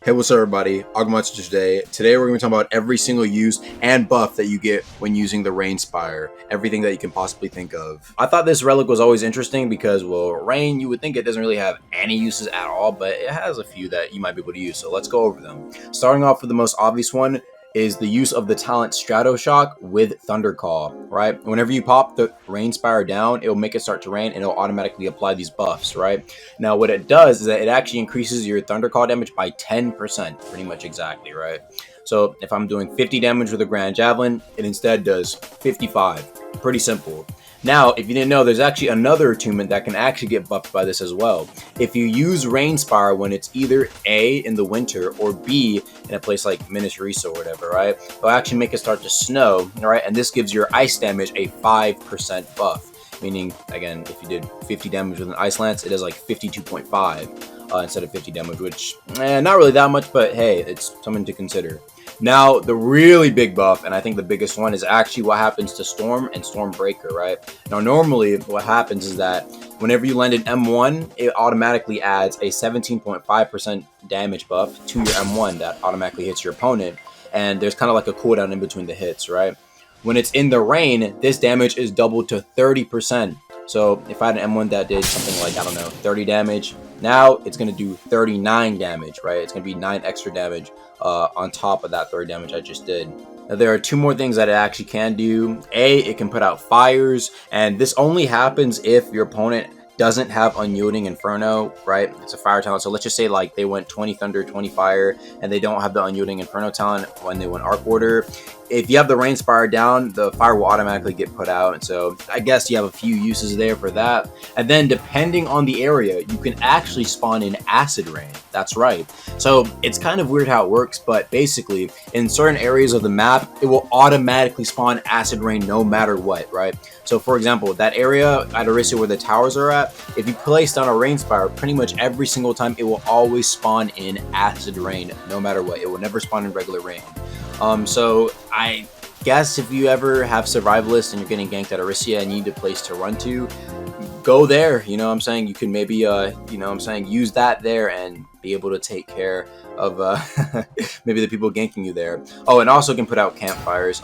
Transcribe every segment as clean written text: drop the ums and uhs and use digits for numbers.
Hey, what's up, everybody? Agumats today. Today, we're going to be talking about every single use and buff that you get when using the Rain Spire. Everything that you can possibly think of. I thought this relic was always interesting because, well, Rain, you would think it doesn't really have any uses at all, but it has a few that you might be able to use. So let's go over them. Starting off with the most obvious one is the use of the talent Strato Shock with Thunder Call, right? Whenever you pop the Rain Spire down, it'll make it start to rain and it'll automatically apply these buffs, right? Now, what it does is that it actually increases your Thunder Call damage by 10%, pretty much exactly, right? So if I'm doing 50 damage with a Grand Javelin, it instead does 55. Pretty simple. Now, if you didn't know, there's actually another attunement that can actually get buffed by this as well. If you use Rain Spire when it's either A, in the winter, or B, in a place like Minas Ritz or whatever, right? It'll actually make it start to snow, all right? And this gives your ice damage a 5% buff. Meaning, again, if you did 50 damage with an Icelands, it does like 52.5 instead of 50 damage, which, not really that much, but hey, it's something to consider. Now, the really big buff, and I think the biggest one, is actually what happens to Storm and Stormbreaker, right? Now, normally, what happens is that whenever you land an M1, it automatically adds a 17.5% damage buff to your M1 that automatically hits your opponent, and there's kind of like a cooldown in between the hits, right? When it's in the rain, this damage is doubled to 30%. So if I had an M1 that did something like, I don't know, 30 damage, now it's going to do 39 damage, right? It's going to be 9 extra damage on top of that 30 damage I just did. Now, there are two more things that it actually can do. A, it can put out fires, and this only happens if your opponent doesn't have Unyielding Inferno, right? It's a fire talent. So let's just say like they went 20 Thunder, 20 Fire, and they don't have the Unyielding Inferno talent when they went Arc Order. If you have the Rain Spire down, the fire will automatically get put out. And so I guess you have a few uses there for that. And then depending on the area, you can actually spawn in Acid Rain. That's right. So it's kind of weird how it works, but basically in certain areas of the map, it will automatically spawn Acid Rain no matter what, right? So for example, that area at Orisia where the towers are at, if you place down a Rain Spire, pretty much every single time it will always spawn in Acid Rain no matter what. It will never spawn in regular rain. So I guess if you ever have survivalists and you're getting ganked at Orisia and you need a place to run to, go there. You know what I'm saying? You can maybe, you know what I'm saying, use that there and be able to take care of maybe the people ganking you there. Oh, and also can put out campfires.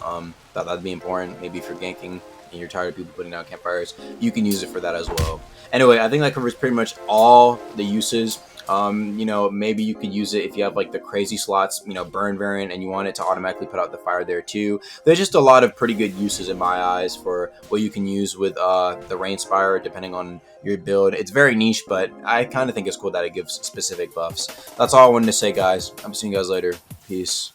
That'd be important. Maybe if you're ganking and you're tired of people putting out campfires, you can use it for that as well. Anyway, I think that covers pretty much all the uses. You know, maybe you could use it if you have like the crazy slots, you know, burn variant, and you want it to automatically put out the fire there too. There's just a lot of pretty good uses in my eyes for what you can use with the Rain Spire, depending on your build. It's very niche, but I kind of think it's cool that it gives specific buffs. That's all I wanted to say, guys. I'm seeing you guys later. Peace.